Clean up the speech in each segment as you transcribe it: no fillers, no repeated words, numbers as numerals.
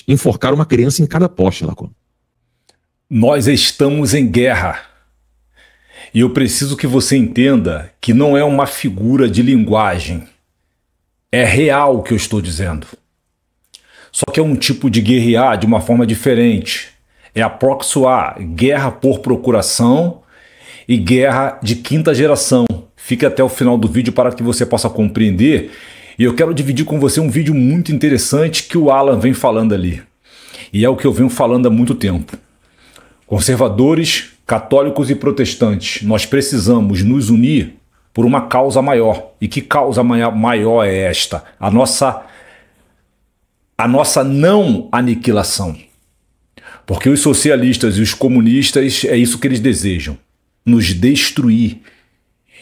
enforcaram uma criança em cada poste, Lacon. Nós estamos em guerra. E eu preciso que você entenda que não é uma figura de linguagem. É real o que eu estou dizendo. Só que é um tipo de guerrear de uma forma diferente. É a proxy war, guerra por procuração e guerra de quinta geração. Fique até o final do vídeo para que você possa compreender. E eu quero dividir com você um vídeo muito interessante que o Alan vem falando ali. E é o que eu venho falando há muito tempo. Conservadores, católicos e protestantes, nós precisamos nos unir por uma causa maior. E que causa maior é esta? A nossa não aniquilação. Porque os socialistas e os comunistas, é isso que eles desejam, nos destruir.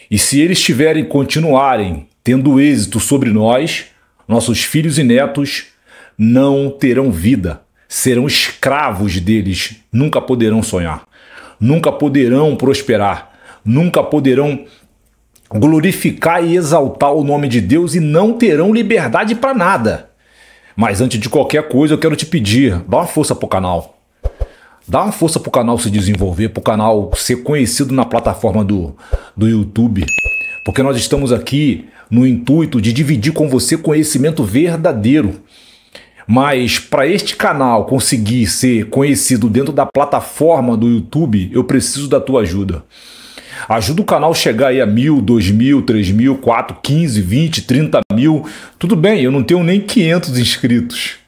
E se eles continuarem tendo êxito sobre nós, nossos filhos e netos não terão vida, serão escravos deles, nunca poderão sonhar, nunca poderão prosperar, nunca poderão glorificar e exaltar o nome de Deus e não terão liberdade para nada. Mas antes de qualquer coisa, eu quero te pedir, dá uma força pro canal. Dá uma força pro canal se desenvolver, pro canal ser conhecido na plataforma do YouTube. Porque nós estamos aqui no intuito de dividir com você conhecimento verdadeiro. Mas para este canal conseguir ser conhecido dentro da plataforma do YouTube, eu preciso da tua ajuda. Ajuda o canal a chegar aí a 1.000, 2.000, 3.000, 4, 15, 20, 30 mil. Tudo bem, eu não tenho nem 500 inscritos.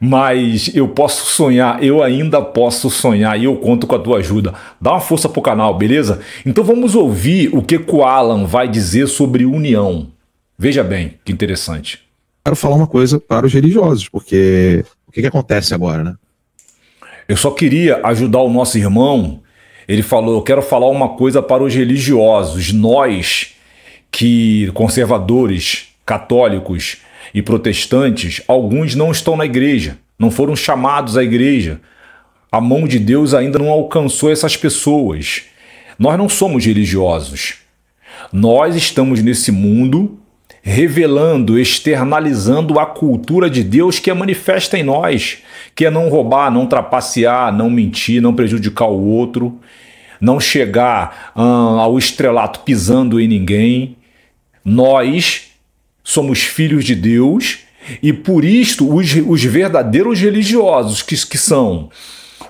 Mas eu posso sonhar, eu ainda posso sonhar e eu conto com a tua ajuda. Dá uma força pro canal, beleza? Então vamos ouvir o que o Alan vai dizer sobre união. Veja bem, que interessante. Quero falar uma coisa para os religiosos, porque o que acontece agora, né? Eu só queria ajudar o nosso irmão. Ele falou, eu quero falar uma coisa para os religiosos. Nós, que conservadores, católicos e protestantes, alguns não estão na igreja, não foram chamados à igreja. A mão de Deus ainda não alcançou essas pessoas. Nós não somos religiosos. Nós estamos nesse mundo revelando, externalizando a cultura de Deus que é manifesta em nós, que é não roubar, não trapacear, não mentir, não prejudicar o outro, não chegar ao estrelato pisando em ninguém. Nós somos filhos de Deus e por isto os verdadeiros religiosos, que são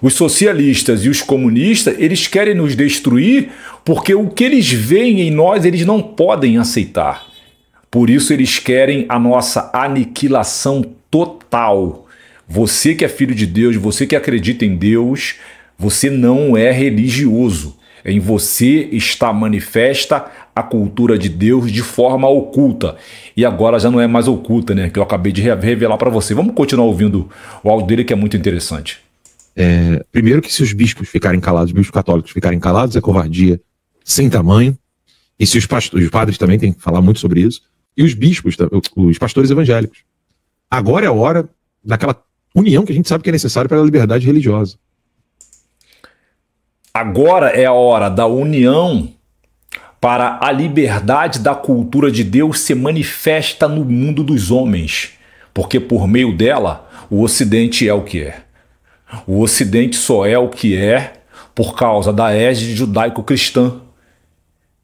os socialistas e os comunistas, eles querem nos destruir porque o que eles veem em nós eles não podem aceitar. Por isso eles querem a nossa aniquilação total. Você que é filho de Deus, você que acredita em Deus, você não é religioso. Em você está manifesta a cultura de Deus de forma oculta. E agora já não é mais oculta, né? Que eu acabei de revelar para você. Vamos continuar ouvindo o áudio dele, que é muito interessante. Primeiro que se os bispos ficarem calados, os bispos católicos ficarem calados, é covardia sem tamanho. E se os padres também têm que falar muito sobre isso. E os bispos, os pastores evangélicos. Agora é a hora daquela união que a gente sabe que é necessária para a liberdade religiosa. Agora é a hora da união para a liberdade da cultura de Deus se manifesta no mundo dos homens. Porque por meio dela, o Ocidente é o que é. O Ocidente só é o que é por causa da égide judaico-cristã.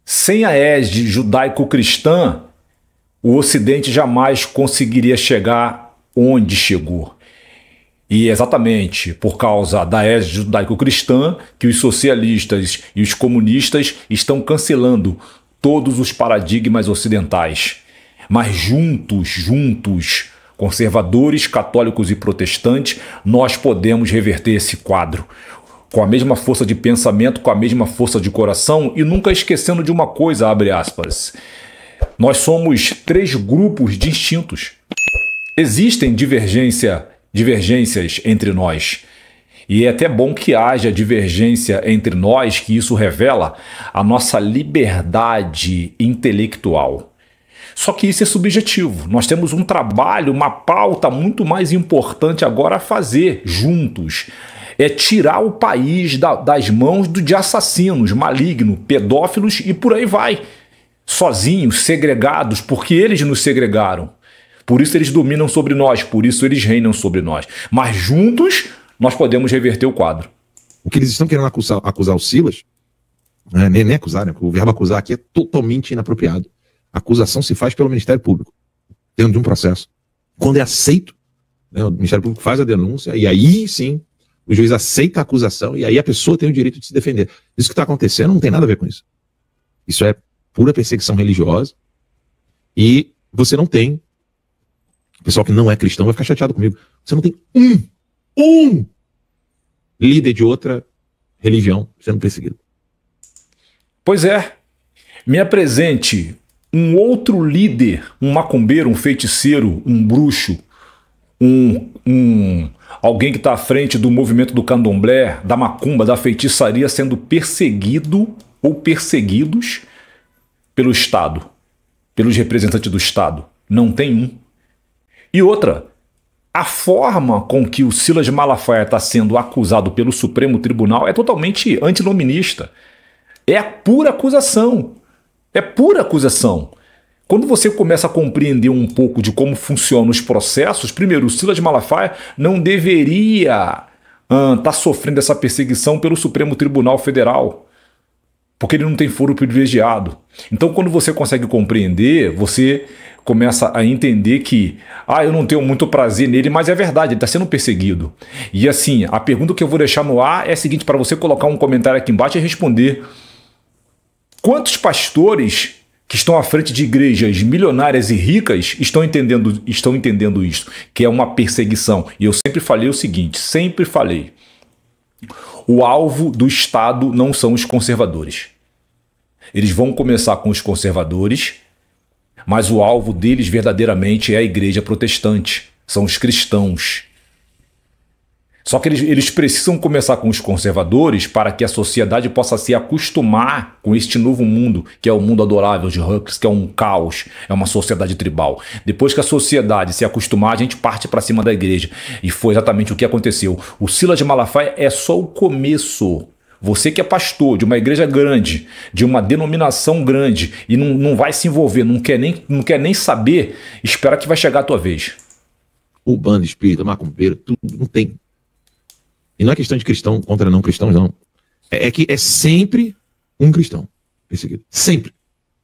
Sem a égide judaico-cristã, o Ocidente jamais conseguiria chegar onde chegou. E é exatamente por causa da égide judaico-cristã que os socialistas e os comunistas estão cancelando todos os paradigmas ocidentais. Mas juntos, conservadores, católicos e protestantes, nós podemos reverter esse quadro. Com a mesma força de pensamento, com a mesma força de coração e nunca esquecendo de uma coisa, abre aspas. Nós somos 3 grupos distintos. Existem divergências entre nós. E é até bom que haja divergência entre nós, que isso revela a nossa liberdade intelectual. Só que isso é subjetivo. Nós temos um trabalho, uma pauta muito mais importante agora a fazer juntos. É tirar o país das mãos de assassinos, malignos, pedófilos e por aí vai. Sozinhos, segregados, porque eles nos segregaram. Por isso eles dominam sobre nós, por isso eles reinam sobre nós. Mas juntos nós podemos reverter o quadro. O que eles estão querendo acusar o Silas, né, nem acusar, né, o verbo acusar aqui é totalmente inapropriado. A acusação se faz pelo Ministério Público, dentro de um processo. Quando é aceito, né, o Ministério Público faz a denúncia, e aí sim o juiz aceita a acusação, e aí a pessoa tem o direito de se defender. Isso que está acontecendo não tem nada a ver com isso. Isso é pura perseguição religiosa, e você não tem, o pessoal que não é cristão vai ficar chateado comigo, você não tem um líder de outra religião sendo perseguido. Pois é. Me apresente um outro líder, um macumbeiro, um feiticeiro, um bruxo, alguém que está à frente do movimento do candomblé, da macumba, da feitiçaria, sendo perseguido ou perseguidos pelo Estado, pelos representantes do Estado. Não tem um. E outra, a forma com que o Silas Malafaia está sendo acusado pelo Supremo Tribunal é totalmente antinominista. É a pura acusação. É pura acusação. Quando você começa a compreender um pouco de como funcionam os processos, primeiro, o Silas Malafaia não deveria estar sofrendo essa perseguição pelo Supremo Tribunal Federal, porque ele não tem foro privilegiado. Então, quando você consegue compreender, você começa a entender que, eu não tenho muito prazer nele, mas é verdade, ele está sendo perseguido. E assim, a pergunta que eu vou deixar no ar é a seguinte, para você colocar um comentário aqui embaixo e responder. Quantos pastores que estão à frente de igrejas milionárias e ricas estão entendendo isso, que é uma perseguição? E eu sempre falei o seguinte, o alvo do Estado não são os conservadores. Eles vão começar com os conservadores, mas o alvo deles verdadeiramente é a igreja protestante, são os cristãos. Só que eles precisam começar com os conservadores para que a sociedade possa se acostumar com este novo mundo, que é o mundo adorável de Huxley, que é um caos, é uma sociedade tribal. Depois que a sociedade se acostumar, a gente parte para cima da igreja. E foi exatamente o que aconteceu. O Silas Malafaia é só o começo. Você que é pastor de uma igreja grande, de uma denominação grande, e não vai se envolver, não quer nem saber, espera que vai chegar a tua vez. O bando espírita, macumbeiro, tudo não tem. E não é questão de cristão contra não cristãos, não. É que é sempre um cristão perseguido. Sempre.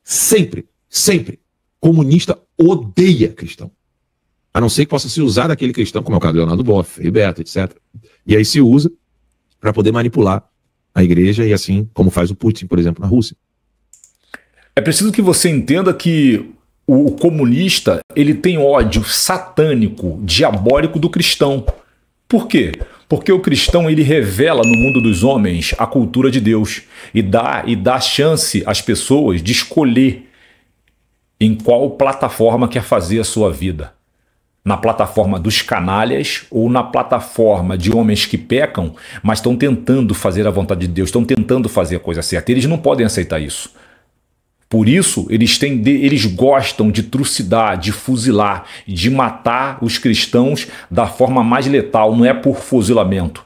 Sempre. Sempre. Comunista odeia cristão. A não ser que possa se usar daquele cristão, como é o caso do Leonardo Boff, Roberto, etc. E aí se usa para poder manipular a igreja, e assim como faz o Putin, por exemplo, na Rússia. É preciso que você entenda que o comunista ele tem ódio satânico, diabólico do cristão. Por quê? Porque o cristão ele revela no mundo dos homens a cultura de Deus e dá chance às pessoas de escolher em qual plataforma quer fazer a sua vida. Na plataforma dos canalhas ou na plataforma de homens que pecam, mas estão tentando fazer a vontade de Deus, estão tentando fazer a coisa certa. Eles não podem aceitar isso. Por isso, eles gostam de trucidar, de fuzilar, de matar os cristãos da forma mais letal. Não é por fuzilamento,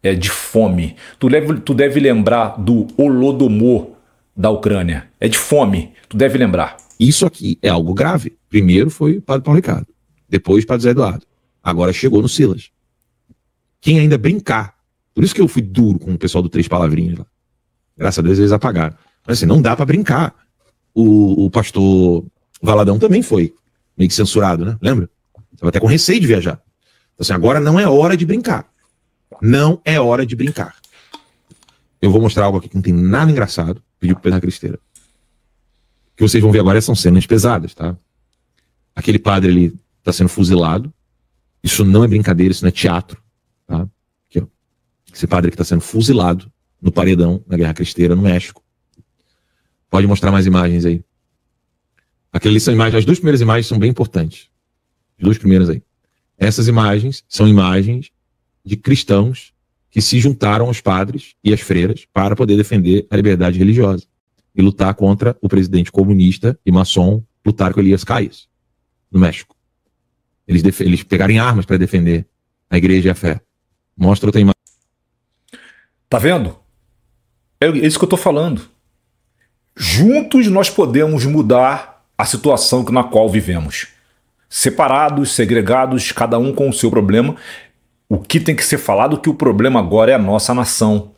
é de fome. Tu deve lembrar do Holodomor da Ucrânia. É de fome, tu deve lembrar. Isso aqui é algo grave. Primeiro foi o padre Paulo Ricardo, depois o padre Zé Eduardo. Agora chegou no Silas. Quem ainda brincar, por isso que eu fui duro com o pessoal do Três Palavrinhas lá. Graças a Deus eles apagaram. Mas assim, não dá pra brincar. O pastor Valadão também foi meio que censurado, né? Lembra? Estava até com receio de viajar. Então, assim, agora não é hora de brincar. Não é hora de brincar. Eu vou mostrar algo aqui que não tem nada engraçado. Pedi pro Pedro na Cristeira. O que vocês vão ver agora são cenas pesadas, tá? Aquele padre ali está sendo fuzilado. Isso não é brincadeira, isso não é teatro, tá? Aqui, ó. Esse padre que está sendo fuzilado no paredão, na Guerra Cristeira, no México. Pode mostrar mais imagens aí. Aquelas são imagens, as duas primeiras imagens são bem importantes. As duas primeiras aí. Essas imagens são imagens de cristãos que se juntaram aos padres e às freiras para poder defender a liberdade religiosa e lutar contra o presidente comunista e maçom, lutar com Elias Calles, no México. Eles pegaram armas para defender a igreja e a fé. Mostra outra imagem. Tá vendo? É isso que eu tô falando. Juntos nós podemos mudar a situação na qual vivemos. separados, segregados, cada um com o seu problema. O que tem que ser falado é que o problema agora é a nossa nação.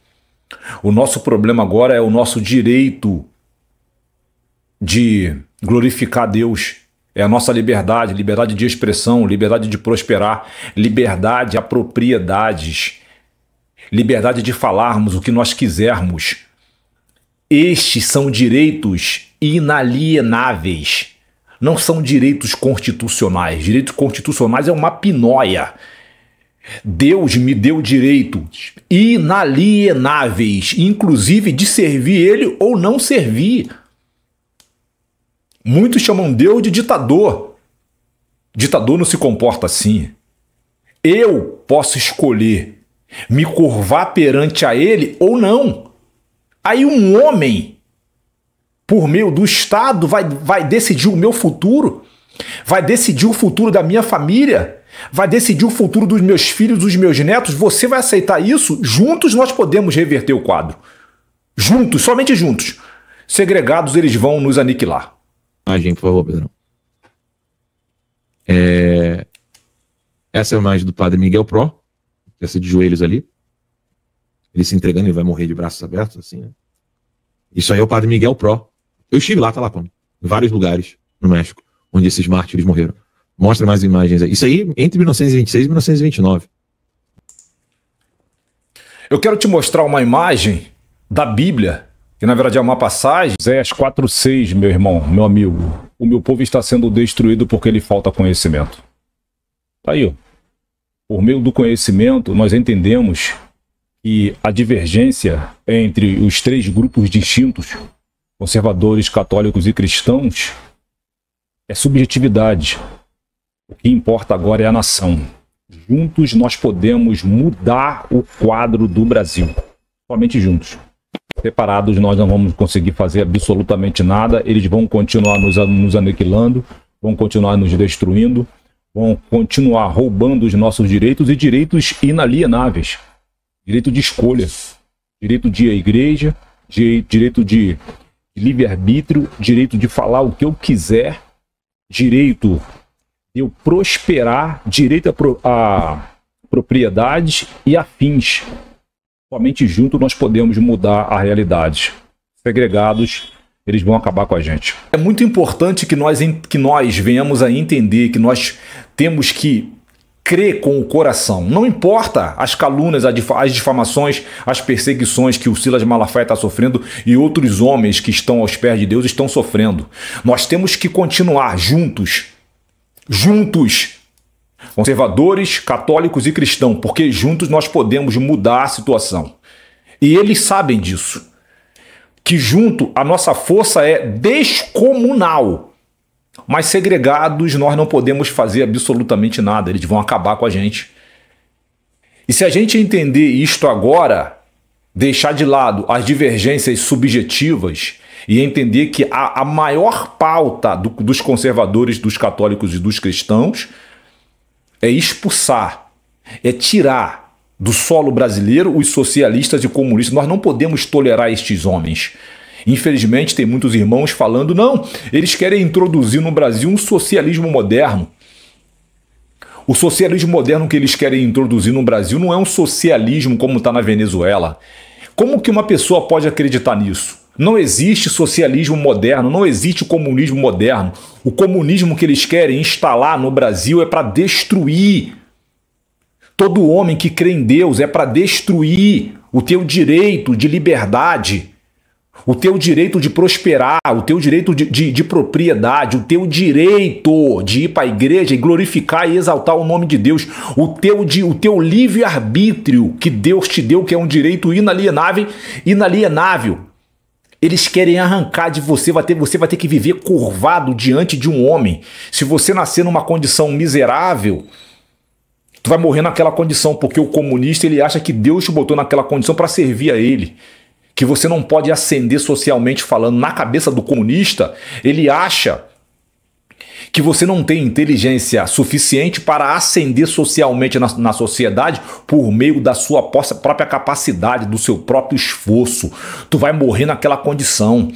O nosso problema agora é o nosso direito de glorificar Deus. É a nossa liberdade, liberdade de expressão, liberdade de prosperar, liberdade a propriedades, liberdade de falarmos o que nós quisermos. Estes são direitos inalienáveis, não são direitos constitucionais. Direitos constitucionais é uma pinóia. Deus me deu direitos inalienáveis, inclusive de servir Ele ou não servir. Muitos chamam Deus de ditador. Ditador não se comporta assim. Eu posso escolher me curvar perante a Ele ou não. Aí um homem, por meio do Estado, vai decidir o meu futuro, vai decidir o futuro da minha família, vai decidir o futuro dos meus filhos, dos meus netos. Você vai aceitar isso? Juntos nós podemos reverter o quadro. Juntos, somente juntos. Segregados, eles vão nos aniquilar. Imagem, por favor, Pedrão. Essa é a imagem do padre Miguel Pro, essa de joelhos ali. Ele se entregando, ele vai morrer de braços abertos, assim, né? Isso aí é o padre Miguel Pro. Eu estive lá, tá lá, em vários lugares no México, onde esses mártires morreram. Mostra mais imagens aí. Isso aí entre 1926 e 1929. Eu quero te mostrar uma imagem da Bíblia, que na verdade é uma passagem. Oséias 4:6, meu irmão, meu amigo. O meu povo está sendo destruído porque lhe falta conhecimento. Tá aí, ó. Por meio do conhecimento, nós entendemos que a divergência entre os três grupos distintos, conservadores, católicos e cristãos, é subjetividade. O que importa agora é a nação. Juntos nós podemos mudar o quadro do Brasil. Somente juntos. Separados nós não vamos conseguir fazer absolutamente nada. Eles vão continuar nos aniquilando, vão continuar nos destruindo, vão continuar roubando os nossos direitos e direitos inalienáveis. Direito de escolha, direito de ir à igreja, direito de livre-arbítrio, direito de falar o que eu quiser, direito de eu prosperar, direito a propriedades e afins. Somente juntos nós podemos mudar a realidade. Segregados, eles vão acabar com a gente. É muito importante que nós venhamos a entender que nós temos que crer com o coração. Não importa as calúnias, as difamações, as perseguições que o Silas Malafaia está sofrendo e outros homens que estão aos pés de Deus estão sofrendo. Nós temos que continuar juntos, conservadores, católicos e cristãos, porque juntos nós podemos mudar a situação. E eles sabem disso. Que junto a nossa força é descomunal. Mas segregados nós não podemos fazer absolutamente nada. Eles vão acabar com a gente. E se a gente entender isto agora, deixar de lado as divergências subjetivas e entender que a maior pauta dos conservadores, dos católicos e dos cristãos é expulsar, é tirar do solo brasileiro os socialistas e comunistas. Nós não podemos tolerar estes homens. Infelizmente, tem muitos irmãos falando, não, eles querem introduzir no Brasil um socialismo moderno. O socialismo moderno que eles querem introduzir no Brasil não é um socialismo como está na Venezuela. Como que uma pessoa pode acreditar nisso? Não existe socialismo moderno, não existe comunismo moderno. O comunismo que eles querem instalar no Brasil é para destruir. Todo homem que crê em Deus é para destruir o teu direito de liberdade, o teu direito de prosperar, o teu direito de propriedade, o teu direito de ir para a igreja e glorificar e exaltar o nome de Deus, o teu livre-arbítrio que Deus te deu, que é um direito inalienável. Eles querem arrancar de você, você vai ter que viver curvado diante de um homem. Se você nascer numa condição miserável, tu vai morrer naquela condição, porque o comunista ele acha que Deus te botou naquela condição para servir a ele. Que você não pode ascender socialmente falando. Na cabeça do comunista, ele acha que você não tem inteligência suficiente para ascender socialmente na sociedade por meio da sua própria capacidade, do seu próprio esforço. Tu vai morrer naquela condição.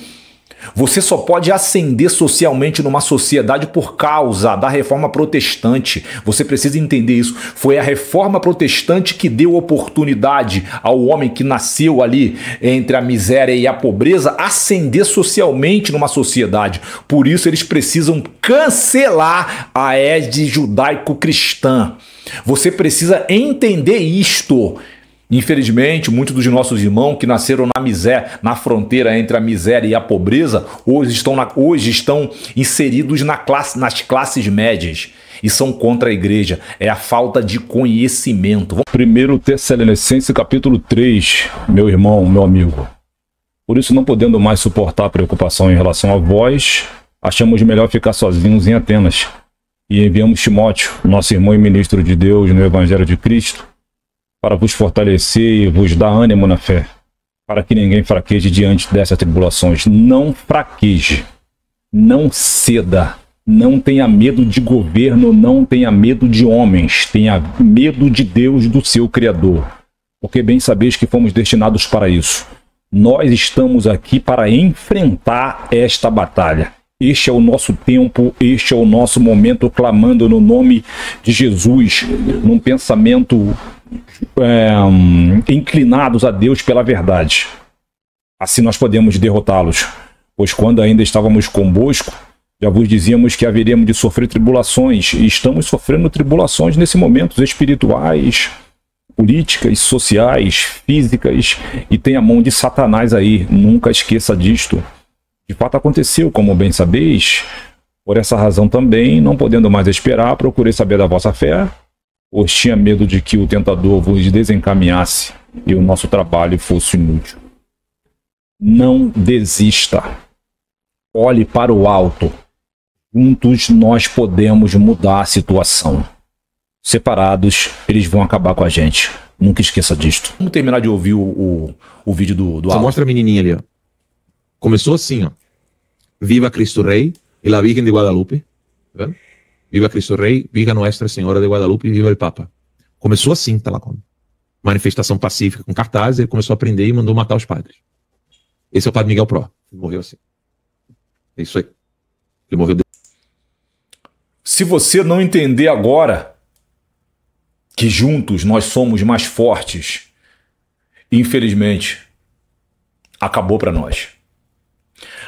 Você só pode ascender socialmente numa sociedade por causa da reforma protestante. Você precisa entender isso. Foi a reforma protestante que deu oportunidade ao homem que nasceu ali entre a miséria e a pobreza ascender socialmente numa sociedade. Por isso eles precisam cancelar a égide judaico-cristã. Você precisa entender isto. Infelizmente, muitos dos nossos irmãos que nasceram na miséria, na fronteira entre a miséria e a pobreza, hoje estão inseridos nas classes médias e são contra a igreja. É a falta de conhecimento. 1 Tessalonicenses capítulo 3, meu irmão, meu amigo. Por isso, não podendo mais suportar a preocupação em relação a vós, achamos melhor ficar sozinhos em Atenas. E enviamos Timóteo, nosso irmão e ministro de Deus no Evangelho de Cristo, para vos fortalecer e vos dar ânimo na fé, para que ninguém fraqueje diante dessas tribulações. Não fraqueje, não ceda, não tenha medo de governo, não tenha medo de homens, tenha medo de Deus, do seu Criador, porque bem sabeis que fomos destinados para isso. Nós estamos aqui para enfrentar esta batalha. Este é o nosso tempo, este é o nosso momento, clamando no nome de Jesus, num pensamento inclinados a Deus pela verdade. Assim nós podemos derrotá-los, pois quando ainda estávamos convosco, já vos dizíamos que haveríamos de sofrer tribulações, e estamos sofrendo tribulações nesse momento, espirituais, políticas, sociais, físicas, e tem a mão de Satanás aí, nunca esqueça disto. De fato aconteceu, como bem sabeis. Por essa razão também, não podendo mais esperar, procurei saber da vossa fé, pois tinha medo de que o tentador vos desencaminhasse e o nosso trabalho fosse inútil. Não desista. Olhe para o alto. Juntos nós podemos mudar a situação. Separados, eles vão acabar com a gente. Nunca esqueça disto. Vamos terminar de ouvir o vídeo do Só mostra a menininha ali, ó. Começou assim, ó. Viva Cristo Rei e la Virgen de Guadalupe. Tá vendo? Viva Cristo Rei, viva Nuestra Senhora de Guadalupe e viva o Papa. Começou assim, tá lá com manifestação pacífica com cartazes, ele começou a prender e mandou matar os padres. Esse é o padre Miguel Pro. Ele morreu assim. É isso aí. Ele morreu. Se você não entender agora que juntos nós somos mais fortes, infelizmente, acabou para nós.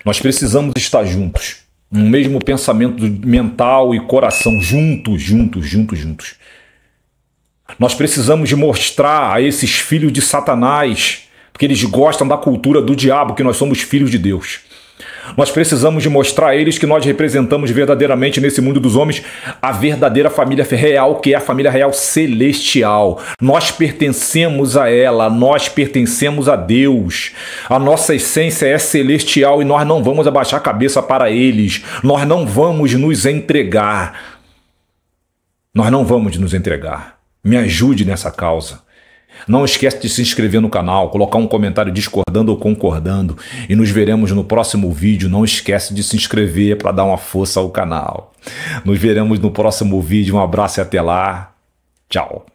Nós precisamos estar juntos, no mesmo pensamento mental e coração, juntos. Nós precisamos de mostrar a esses filhos de Satanás, porque eles gostam da cultura do diabo, que nós somos filhos de Deus. Nós precisamos de mostrar a eles que nós representamos verdadeiramente nesse mundo dos homens a verdadeira família real, que é a família real celestial. Nós pertencemos a ela, nós pertencemos a Deus. A nossa essência é celestial e nós não vamos abaixar a cabeça para eles. Nós não vamos nos entregar. Nós não vamos nos entregar. Me ajude nessa causa. Não esquece de se inscrever no canal, colocar um comentário discordando ou concordando. E nos veremos no próximo vídeo. Não esquece de se inscrever para dar uma força ao canal. Nos veremos no próximo vídeo. Um abraço e até lá. Tchau.